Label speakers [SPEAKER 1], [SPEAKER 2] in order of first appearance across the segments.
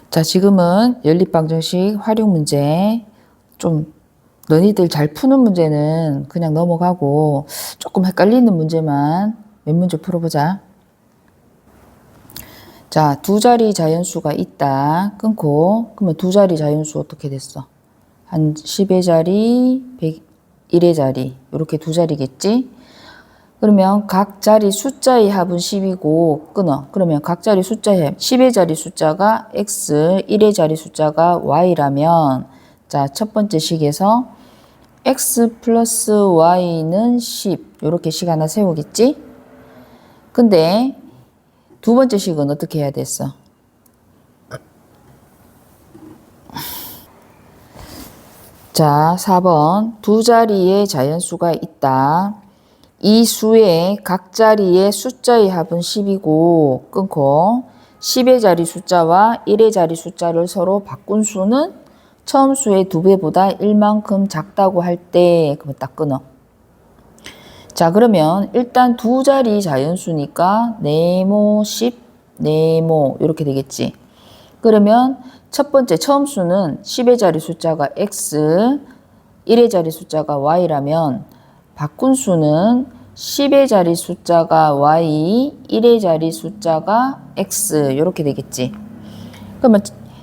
[SPEAKER 1] 자, 지금은 연립방정식 활용 문제, 좀 너희들 잘 푸는 문제는 그냥 넘어가고 조금 헷갈리는 문제만 몇 문제 풀어보자. 자, 두 자리 자연수가 있다. 끊고, 그러면 두 자리 자연수 어떻게 됐어? 한 10의 자리, 101의 자리, 이렇게 두 자리겠지? 그러면 각 자리 숫자의 합은 10이고 끊어. 그러면 각 자리 숫자의 합, 10의 자리 숫자가 x, 1의 자리 숫자가 y라면 자, 첫 번째 식에서 x 플러스 y는 10 이렇게 식 하나 세우겠지? 근데 두 번째 식은 어떻게 해야 됐어? 자, 4번 두 자리의 자연수가 있다. 이 수의 각 자리의 숫자의 합은 10이고 끊고 10의 자리 숫자와 1의 자리 숫자를 서로 바꾼 수는 처음 수의 2배보다 1만큼 작다고 할 때 그러면 딱 끊어. 자, 그러면 일단 두 자리 자연수니까 네모 10, 네모 이렇게 되겠지. 그러면 첫 번째 처음 수는 10의 자리 숫자가 x, 1의 자리 숫자가 y라면 바꾼 수는 10의 자리 숫자가 y, 1의 자리 숫자가 x 이렇게 되겠지. 그러면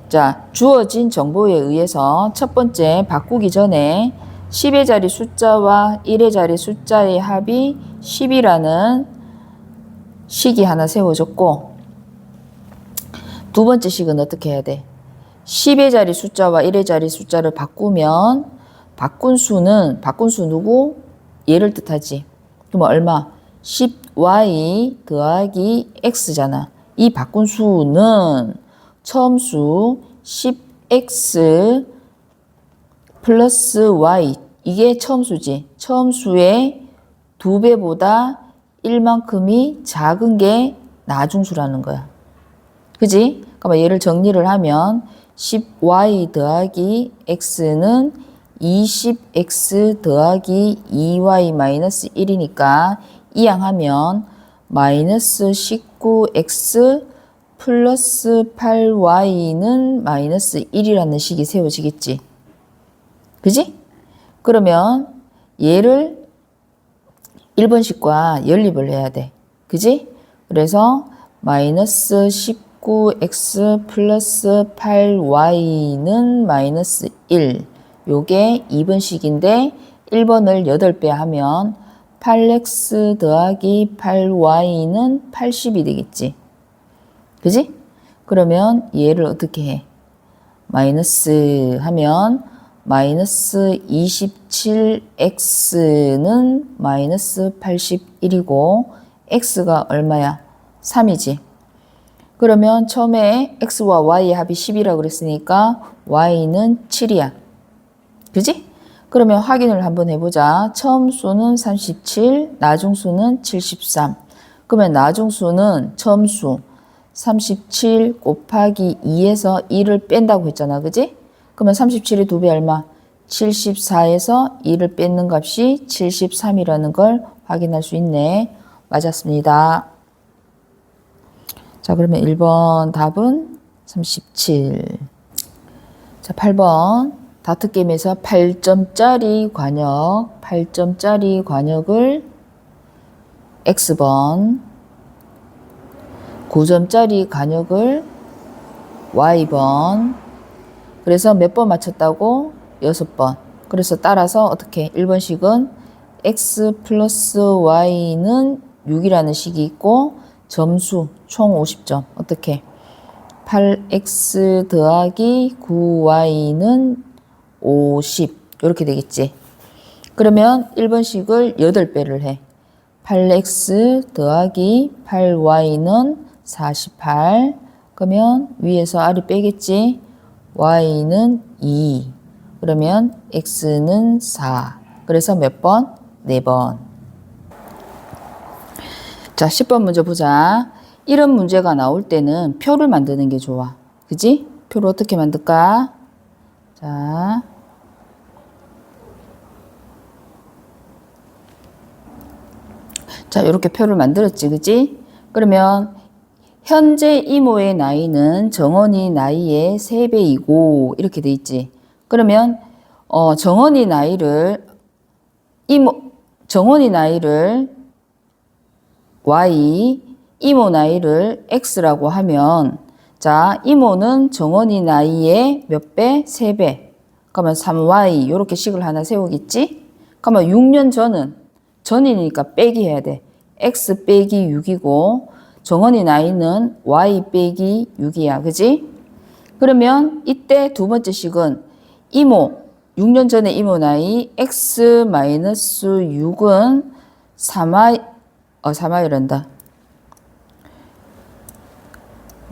[SPEAKER 1] 자, 주어진 정보에 의해서 첫 번째 바꾸기 전에 10의 자리 숫자와 1의 자리 숫자의 합이 10이라는 식이 하나 세워졌고 두 번째 식은 어떻게 해야 돼? 10의 자리 숫자와 1의 자리 숫자를 바꾸면 바꾼 수 누구? 얘를 뜻하지. 그럼 얼마? 10y 더하기 x잖아. 이 바꾼 수는 처음 수 10x 플러스 y 이게 처음 수지. 처음 수의 2배보다 1만큼이 작은 게 나중수라는 거야. 그지? 그러면 얘를 정리를 하면 10y 더하기 x는 20x 더하기 2y 마이너스 1이니까 이항하면 마이너스 19x 플러스 8y는 마이너스 1이라는 식이 세워지겠지. 그지? 그러면 얘를 1번식과 연립을 해야 돼. 그지? 그래서 마이너스 19x 플러스 8y는 마이너스 1. 요게 2번식인데 1번을 8배 하면 8x 더하기 8y는 80이 되겠지. 그지? 그러면 얘를 어떻게 해? 마이너스 하면 마이너스 27x는 마이너스 81이고 x가 얼마야? 3이지. 그러면 처음에 x와 y의 합이 10이라고 그랬으니까 y는 7이야. 그지? 그러면 확인을 한번 해보자. 처음 수는 37, 나중수는 73. 그러면 나중수는 처음 수 37 곱하기 2에서 2를 뺀다고 했잖아. 그지? 그러면 37의 2배 얼마? 74에서 2를 뺏는 값이 73이라는 걸 확인할 수 있네. 맞았습니다. 자, 그러면 1번 답은 37. 자, 8번. 다트 게임에서 8점짜리 관역을 X번, 9점짜리 관역을 Y번, 그래서 몇 번 맞췄다고? 6번. 그래서 따라서 어떻게? 1번식은 X 플러스 Y는 6이라는 식이 있고 점수 총 50점. 어떻게? 8X 더하기 9Y는 50 이렇게 되겠지. 그러면 1번식을 8배를 해. 8x 더하기 8y는 48. 그러면 위에서 r이 빼겠지. y는 2. 그러면 x는 4. 그래서 몇 번? 4번. 자, 10번 문제 보자. 이런 문제가 나올 때는 표를 만드는 게 좋아. 그지? 표를 어떻게 만들까? 자, 이렇게 표를 만들었지, 그지? 그러면 현재 이모의 나이는 정원이 나이의 3배이고 이렇게 돼 있지. 그러면 정원이 나이를 Y, 이모 나이를 X라고 하면 자, 이모는 정원이 나이의 몇 배? 3배. 그러면 3Y 이렇게 식을 하나 세우겠지? 그러면 6년 전이니까 빼기 해야 돼. X 빼기 6이고 정원이 나이는 Y 빼기 6이야. 그지? 그러면 이때 두 번째 식은 이모, 6년 전의 이모 나이 X 마이너스 6은 3Y란다.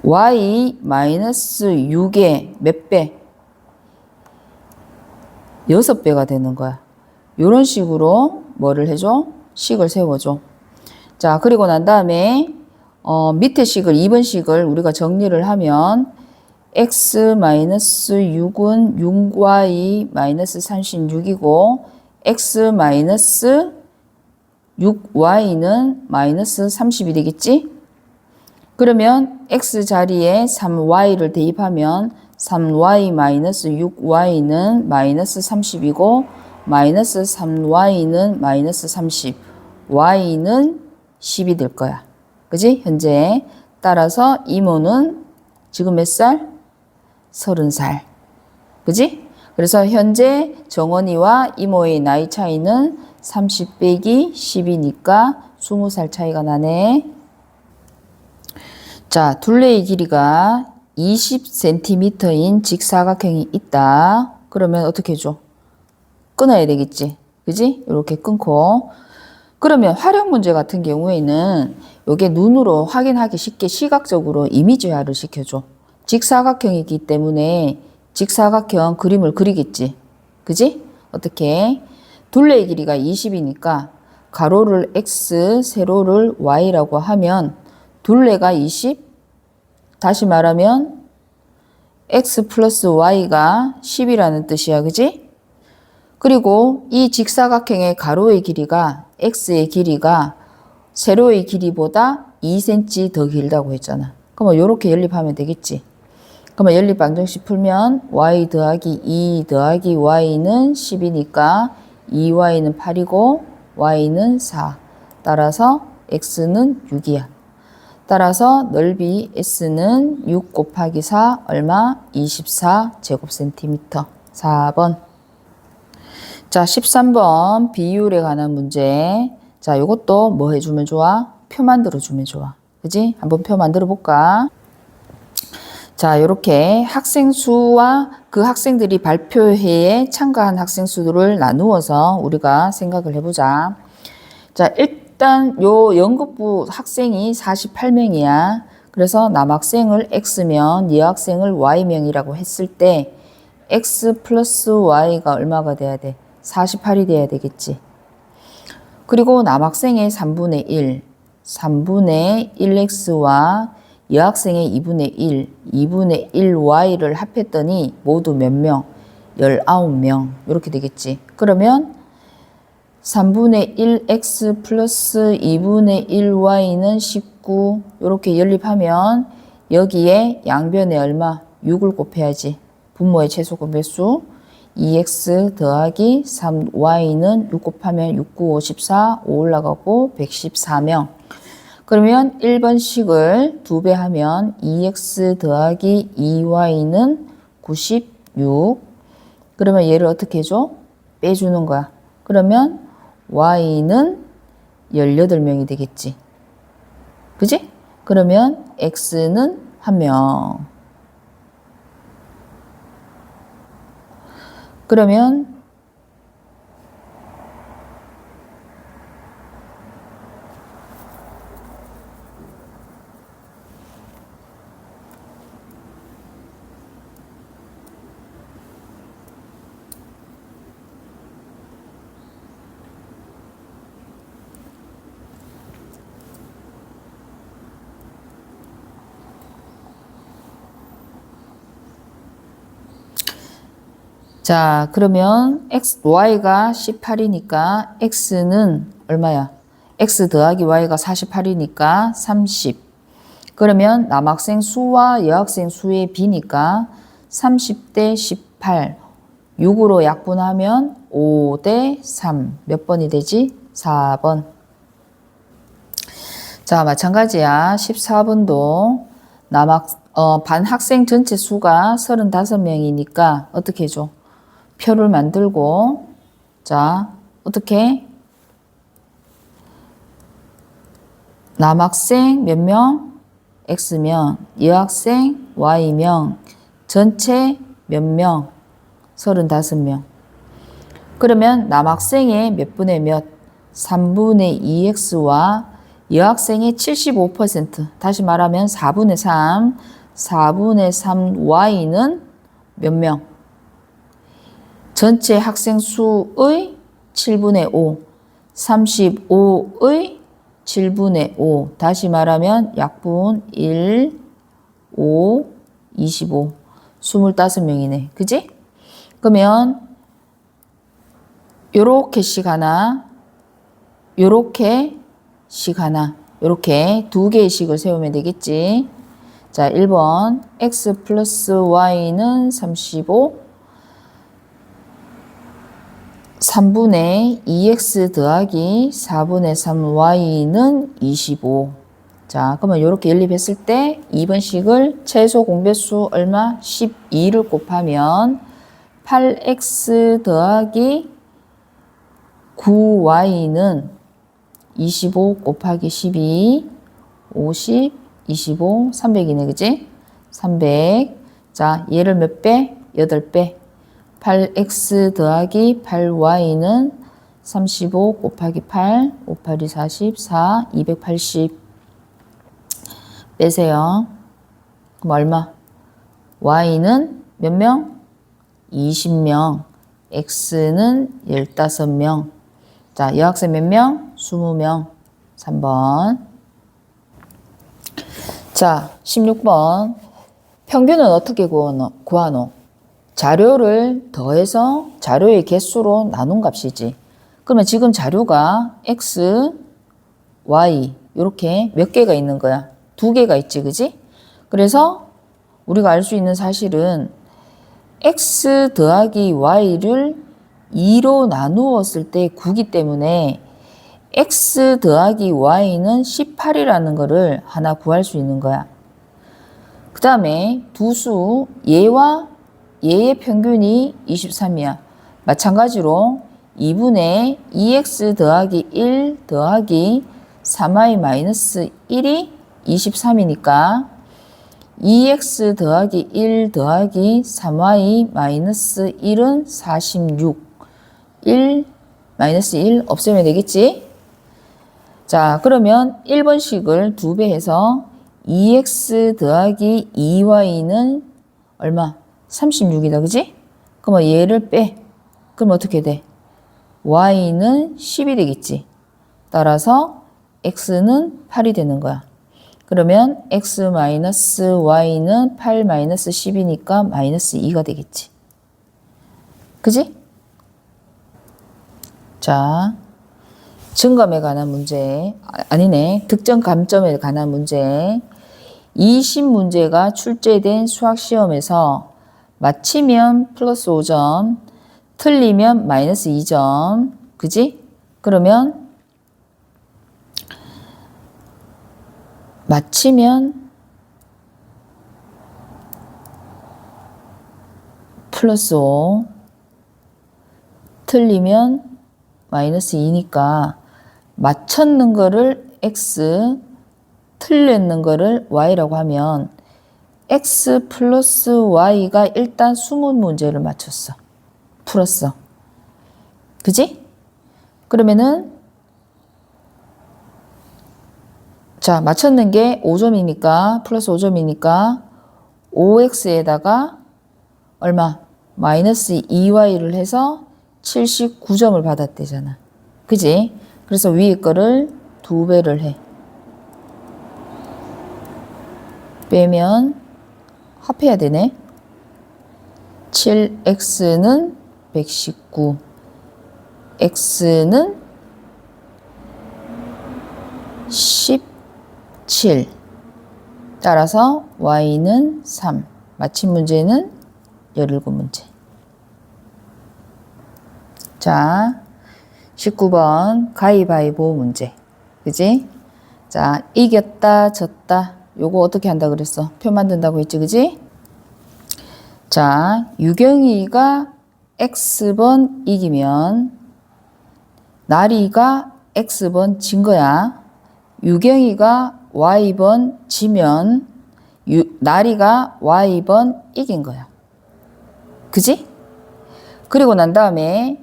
[SPEAKER 1] Y 마이너스 6의 몇 배? 6배가 되는 거야. 이런 식으로 뭐를 해줘? 식을 세워줘. 자, 그리고 난 다음에 밑에 식을 2번 식을 우리가 정리를 하면 x 마이너스 6은 6y 마이너스 36이고 x 마이너스 6y는 마이너스 30이 되겠지? 그러면 x 자리에 3y를 대입하면 3y 마이너스 6y는 마이너스 30이고 마이너스 3y는 마이너스 30, y는 10이 될 거야. 그지? 현재. 따라서 이모는 지금 몇 살? 30살. 그지? 그래서 현재 정원이와 이모의 나이 차이는 30 빼기 10이니까 20살 차이가 나네. 자, 둘레의 길이가 20cm인 직사각형이 있다. 그러면 어떻게 해줘? 끊어야 되겠지. 그지? 이렇게 끊고. 그러면 활용 문제 같은 경우에는 이게 눈으로 확인하기 쉽게 시각적으로 이미지화를 시켜줘. 직사각형이기 때문에 직사각형 그림을 그리겠지. 그지? 어떻게? 둘레의 길이가 20이니까 가로를 x, 세로를 y라고 하면 둘레가 20, 다시 말하면 x 플러스 y가 10이라는 뜻이야. 그지? 그리고 이 직사각형의 가로의 길이가 x의 길이가 세로의 길이보다 2cm 더 길다고 했잖아. 그러면 이렇게 연립하면 되겠지. 그러면 연립 방정식 풀면 y 더하기 2 더하기 y는 10이니까 2y는 8이고 y는 4. 따라서 x는 6이야. 따라서 넓이 s는 6 곱하기 4 얼마? 24제곱센티미터. 4번. 자, 13번 비율에 관한 문제. 자, 요것도 뭐 해주면 좋아? 표 만들어주면 좋아. 그지? 한번 표 만들어 볼까? 자, 요렇게 학생 수와 그 학생들이 발표회에 참가한 학생 수를 나누어서 우리가 생각을 해보자. 자, 일단 요 연극부 학생이 48명이야. 그래서 남학생을 X명, 여학생을 Y명이라고 했을 때 X 플러스 Y가 얼마가 돼야 돼? 48이 돼야 되겠지. 그리고 남학생의 3분의 1, 3분의 1X와 여학생의 2분의 1, 2분의 1Y를 합했더니 모두 몇 명? 19명. 이렇게 되겠지. 그러면 3분의 1X 플러스 2분의 1Y는 19. 이렇게 연립하면 여기에 양변에 얼마? 6을 곱해야지. 분모의 최소 공배수 2x 더하기 3y는 6 곱하면 6, 9, 54, 5 올라가고 114명. 그러면 1번식을 2배 하면 2x 더하기 2y는 96. 그러면 얘를 어떻게 해줘? 빼주는 거야. 그러면 y는 18명이 되겠지. 그지? 그러면 x는 1명. 그러면 자, 그러면 y가 18이니까 x는 얼마야? x 더하기 y가 48이니까 30. 그러면 남학생 수와 여학생 수의 비니까 30대 18, 6으로 약분하면 5대 3. 몇 번이 되지? 4번. 자, 마찬가지야. 14번도 반 학생 전체 수가 35명이니까 어떻게 해줘? 표를 만들고, 자, 어떻게? 남학생 몇 명? X명, 여학생 Y명, 전체 몇 명? 35명. 그러면 남학생의 몇 분의 몇? 3분의 2X와 여학생의 75%, 다시 말하면 4분의 3, 4분의 3 Y는 몇 명? 전체 학생 수의 7분의 5, 35의 7분의 5, 다시 말하면 약분 1, 5, 25, 25명이네. 그지? 그러면 요렇게 식 하나, 요렇게 식 하나, 요렇게 두 개의 식을 세우면 되겠지. 자, 1번 x 플러스 y는 35, 3분의 2x 더하기 4분의 3y는 25. 자, 그러면 이렇게 연립했을 때 2번 식을 최소 공배수 얼마? 12를 곱하면 8x 더하기 9y는 25 곱하기 12, 50, 25, 300이네, 그지? 300. 자, 얘를 몇 배? 8배. 8x 더하기 8y는 35 곱하기 8, 5, 8이 44, 280. 빼세요. 그럼 얼마? y는 몇 명? 20명. x는 15명. 자, 여학생 몇 명? 20명. 3번. 자, 16번. 평균은 어떻게 구하노? 자료를 더해서 자료의 개수로 나눈 값이지. 그러면 지금 자료가 x, y 이렇게 몇 개가 있는 거야? 2개가 있지, 그지? 그래서 우리가 알 수 있는 사실은 x 더하기 y를 2로 나누었을 때 9기 때문에 x 더하기 y는 18이라는 거를 하나 구할 수 있는 거야. 그 다음에 두 수, 얘와 얘의 평균이 23이야. 마찬가지로 2분의 2x 더하기 1 더하기 3y 마이너스 1이 23이니까 2x 더하기 1 더하기 3y 마이너스 1은 46. 1 마이너스 1 없애면 되겠지? 자, 그러면 1번식을 2배 해서 2x 더하기 2y는 얼마? 36이다, 그지? 그러면 얘를 빼. 그럼 어떻게 돼? y는 10이 되겠지. 따라서 x는 8이 되는 거야. 그러면 x 마이너스 y는 8 마이너스 10이니까 마이너스 2가 되겠지. 그지? 자, 증감에 관한 문제, 아니네, 득점 감점에 관한 문제. 20문제가 출제된 수학시험에서 맞히면 플러스 5점, 틀리면 마이너스 2점, 그지? 그러면 맞히면 플러스 5, 틀리면 마이너스 2니까 맞췄는 거를 x, 틀렸는 거를 y라고 하면 x 플러스 y가 일단 20문제를 맞췄어. 풀었어. 그지? 그러면은 자, 맞췄는 게 5점이니까 플러스 5점이니까 5x에다가 얼마? 마이너스 2y를 해서 79점을 받았대잖아. 그지? 그래서 위에 거를 2배를 해. 빼면 합해야 되네. 7x는 119, x는 17. 따라서 y는 3. 마침 문제는 17문제. 자, 19번 가위바위보 문제. 그지? 자, 이겼다, 졌다. 요거 어떻게 한다 그랬어? 표 만든다고 했지, 그지? 자, 유경이가 X번 이기면 나리가 X번 진 거야. 유경이가 Y번 지면 나리가 Y번 이긴 거야. 그지? 그리고 난 다음에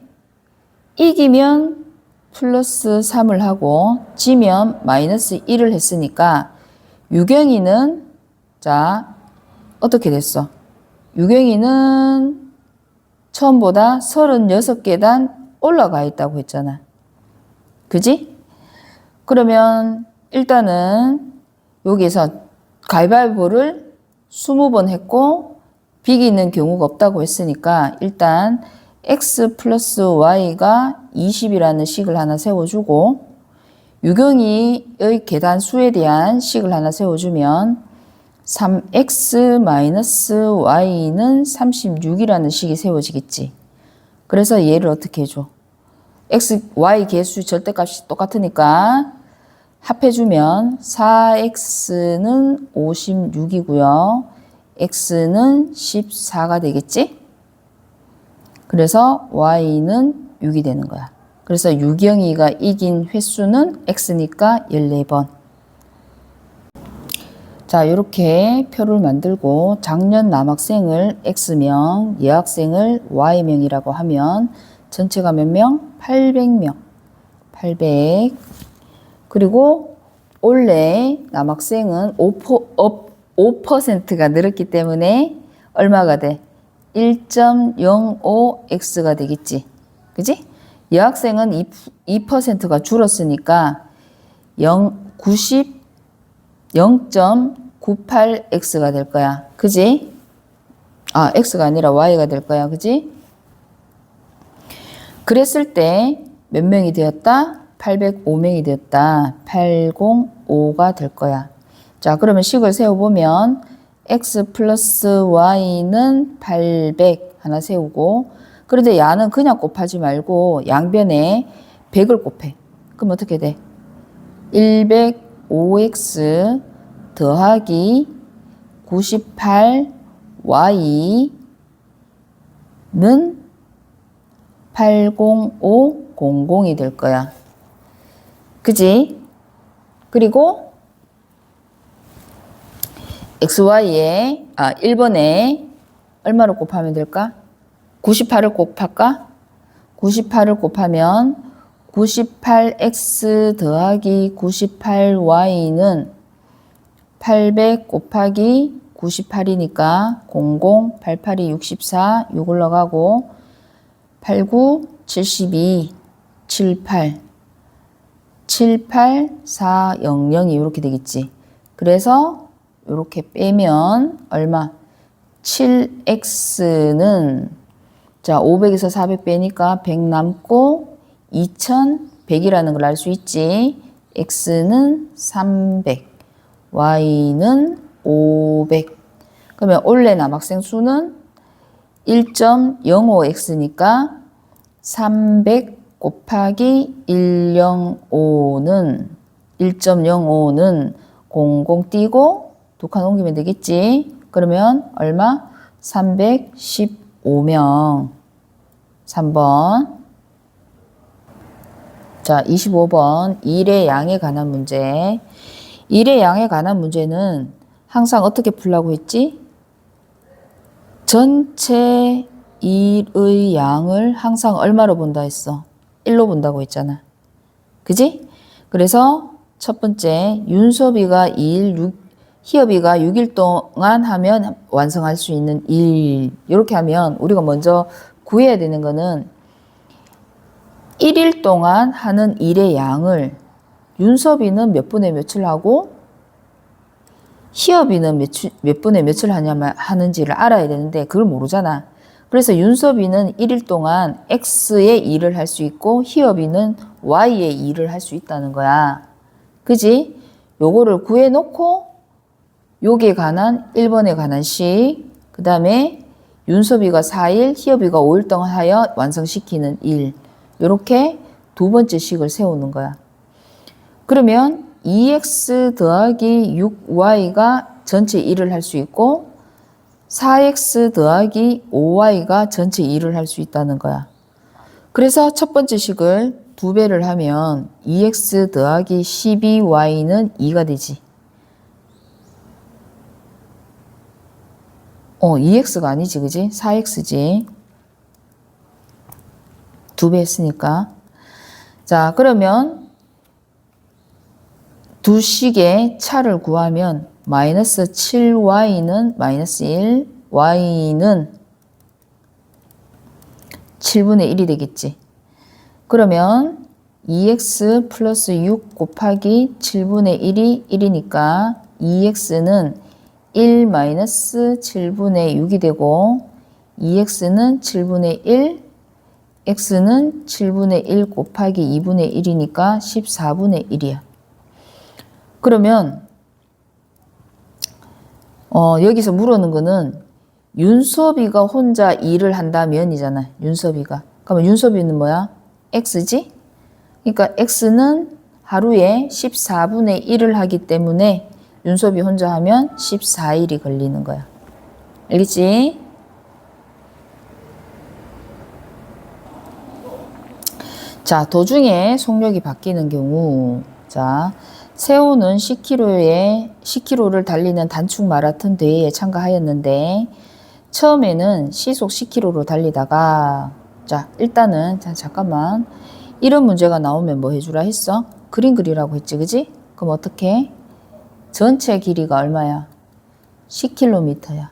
[SPEAKER 1] 이기면 플러스 3을 하고 지면 마이너스 1을 했으니까 유경이는 자 어떻게 됐어? 유경이는 처음보다 36계단 올라가 있다고 했잖아. 그지? 그러면 일단은 여기서 가위바위보를 20번 했고 비기는 경우가 없다고 했으니까 일단 x 플러스 y가 20이라는 식을 하나 세워주고 유경이의 계단 수에 대한 식을 하나 세워주면 3x 마이너스 y는 36이라는 식이 세워지겠지. 그래서 얘를 어떻게 해줘? x, y 개수 절대값이 똑같으니까 합해주면 4x는 56이고요. x는 14가 되겠지? 그래서 y는 6이 되는 거야. 그래서 유경이가 이긴 횟수는 x니까 14번. 자, 이렇게 표를 만들고 작년 남학생을 x명, 여학생을 y명이라고 하면 전체가 몇 명? 800명. 800. 그리고 올해 남학생은 5%가 늘었기 때문에 얼마가 돼? 1.05x가 되겠지. 그지? 여학생은 2%가 줄었으니까 0.98x가 될 거야. 그지? 아, x가 아니라 y가 될 거야. 그지? 그랬을 때 몇 명이 되었다? 805명이 되었다. 805가 될 거야. 자, 그러면 식을 세워보면 x 플러스 y는 800 하나 세우고 그런데 야는 그냥 곱하지 말고 양변에 100을 곱해. 그럼 어떻게 돼? 105x 더하기 98y는 80500이 될 거야. 그지? 그리고 xy에 1번에 얼마로 곱하면 될까? 98을 곱할까? 98을 곱하면 98x 더하기 98y는 800 곱하기 98이니까 00, 88이 64, 6 올라가고 89, 72, 78, 78, 4, 0, 0이 이렇게 되겠지. 그래서 이렇게 빼면 얼마? 7x는 자 500에서 400 빼니까 100 남고 2100이라는 걸 알 수 있지. x는 300, y는 500. 그러면 올해 남학생 수는 1.05x니까 300 곱하기 105는 00 띄고 두 칸 옮기면 되겠지. 그러면 얼마? 315명. 3번. 자, 25번 일의 양에 관한 문제. 일의 양에 관한 문제는 항상 어떻게 풀라고 했지? 전체 일의 양을 항상 얼마로 본다 했어? 1로 본다고 했잖아. 그지? 그래서 첫 번째 윤섭이가 2일, 희업이가 6일 동안 하면 완성할 수 있는 일. 이렇게 하면 우리가 먼저 구해야 되는 거는 1일 동안 하는 일의 양을 윤섭이는 몇 분의 몇을 하고 희업이는 몇 분의 몇을 하는지를 알아야 되는데 그걸 모르잖아. 그래서 윤섭이는 1일 동안 X의 일을 할 수 있고 희업이는 Y의 일을 할 수 있다는 거야. 그지? 요거를 구해놓고 요게 관한 1번에 관한 식, 그 다음에 윤섭이가 4일, 희엽이가 5일 동안 하여 완성시키는 일. 요렇게 두 번째 식을 세우는 거야. 그러면 2x 더하기 6y가 전체 1을 할 수 있고 4x 더하기 5y가 전체 2를 할 수 있다는 거야. 그래서 첫 번째 식을 2배를 하면 2x 더하기 12y는 2가 되지. 2x가 아니지, 그지? 4x지. 2배 했으니까. 자, 그러면 두 식의 차를 구하면 마이너스 7y는 마이너스 1, y는 7분의 1이 되겠지. 그러면 2x 플러스 6 곱하기 7분의 1이 1이니까 2x는 1 마이너스 7분의 6이 되고 2x는 7분의 1, x는 7분의 1 곱하기 2분의 1이니까 14분의 1이야. 그러면 여기서 물어는 거는 윤섭이가 혼자 일을 한다면이잖아. 윤섭이가. 그러면 윤섭이는 뭐야? x지? 그러니까 x는 하루에 14분의 1을 하기 때문에 윤섭이 혼자 하면 14일이 걸리는 거야. 알겠지? 자, 도중에 속력이 바뀌는 경우, 자, 세호는 10km를 달리는 단축 마라톤 대회에 참가하였는데 처음에는 시속 10km로 달리다가 자, 일단은 잠깐만 이런 문제가 나오면 뭐 해주라 했어? 그림 그리라고 했지, 그지? 그럼 어떻게? 전체 길이가 얼마야? 10km야.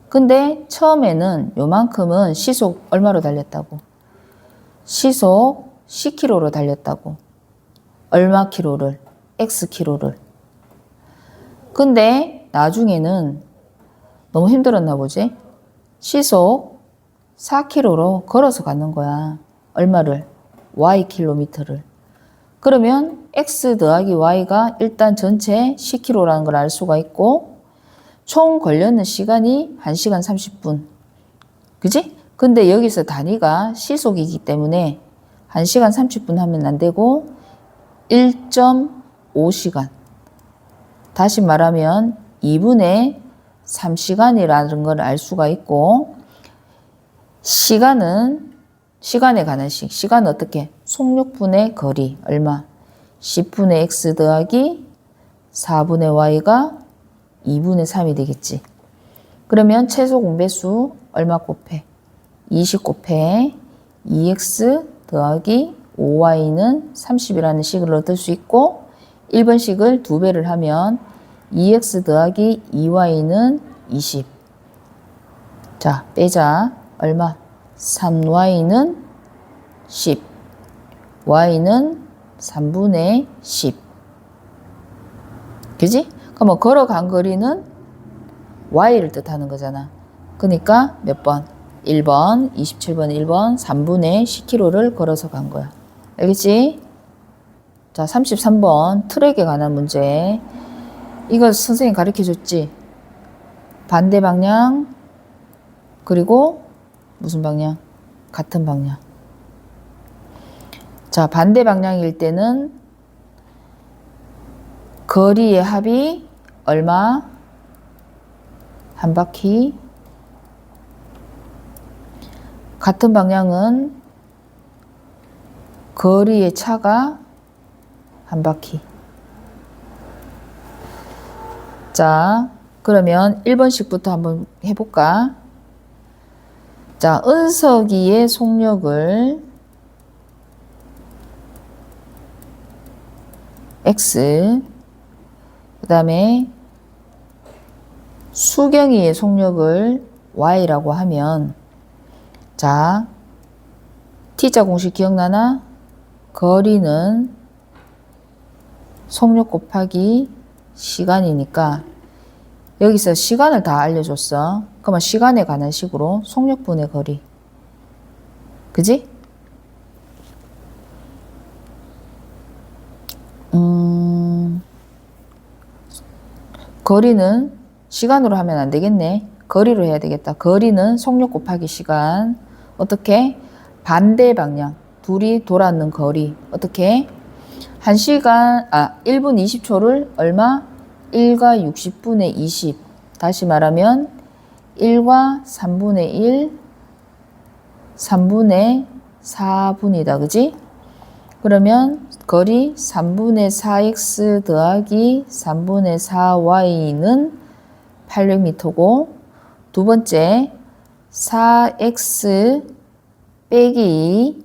[SPEAKER 1] 근데 처음에는 요만큼은 시속 얼마로 달렸다고? 시속 10km로 달렸다고. 얼마 킬로를? X 킬로를. 근데 나중에는 너무 힘들었나 보지? 시속 4km로 걸어서 가는 거야. 얼마를? Y 킬로미터를. 그러면 X 더하기 Y가 일단 전체 10km라는 걸 알 수가 있고 총 걸렸는 시간이 1시간 30분. 그지? 근데 여기서 단위가 시속이기 때문에 1시간 30분 하면 안 되고 1.5시간. 다시 말하면 2분의 3시간이라는 걸 알 수가 있고 시간에 관한 식. 시간은 어떻게? 속력분의 거리. 얼마? 10분의 x 더하기 4분의 y가 2분의 3이 되겠지. 그러면 최소 공배수 얼마 곱해? 20 곱해 2x 더하기 5y는 30이라는 식을 얻을 수 있고 1번 식을 2배를 하면 2x 더하기 2y는 20. 자, 빼자. 얼마? 3y는 10. y는 3분의 10. 그지? 그러면 걸어간 거리는 y를 뜻하는 거잖아. 그러니까 몇 번? 1번, 27번 1번, 3분의 10km를 걸어서 간 거야. 알겠지? 자, 33번 트랙에 관한 문제. 이거 선생님 가르쳐 줬지? 반대 방향, 그리고 무슨 방향? 같은 방향. 자, 반대 방향일 때는 거리의 합이 얼마? 한 바퀴. 같은 방향은 거리의 차가 한 바퀴. 자, 그러면 1번씩부터 한번 해볼까? 자, 은석이의 속력을 X, 그 다음에 수경이의 속력을 Y라고 하면, 자, T자 공식 기억나나? 거리는 속력 곱하기 시간이니까 여기서 시간을 다 알려줬어. 그러면 시간에 관한 식으로 속력분의 거리. 그지? 거리는 시간으로 하면 안 되겠네. 거리로 해야 되겠다. 거리는 속력 곱하기 시간. 어떻게? 반대 방향. 둘이 돌았는 거리. 어떻게? 1분 20초를 얼마? 1과 60분의 20. 다시 말하면 1과 3분의 1, 3분의 4분이다. 그지? 그러면 거리 3분의 4x 더하기 3분의 4y는 800m고, 두 번째 4x 빼기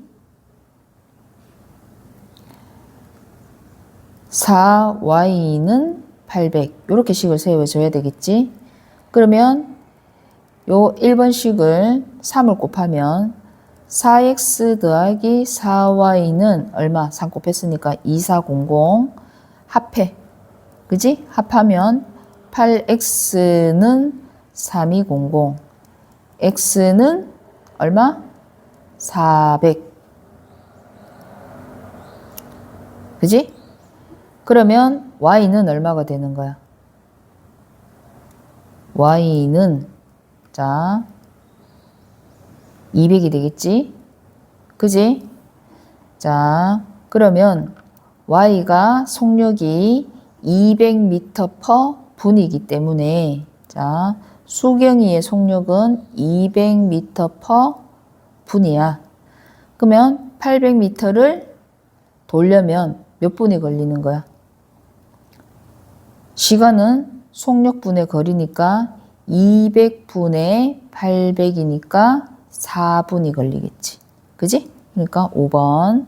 [SPEAKER 1] 4y는 800. 이렇게 식을 세워줘야 되겠지. 그러면 요 1번식을 3을 곱하면 4x 더하기 4y는 얼마? 3 곱했으니까 2400. 합해. 그지? 합하면 8x는 3200. x는 얼마? 400. 그지? 그러면 y는 얼마가 되는 거야? y는 자 200이 되겠지? 그지? 자, 그러면 y가 속력이 200m/분이기 때문에 자, 수경이의 속력은 200m/분이야. 그러면 800m를 돌려면 몇 분이 걸리는 거야? 시간은 속력분의 거리니까 200분의 800이니까 4분이 걸리겠지. 그지? 그러니까 5번.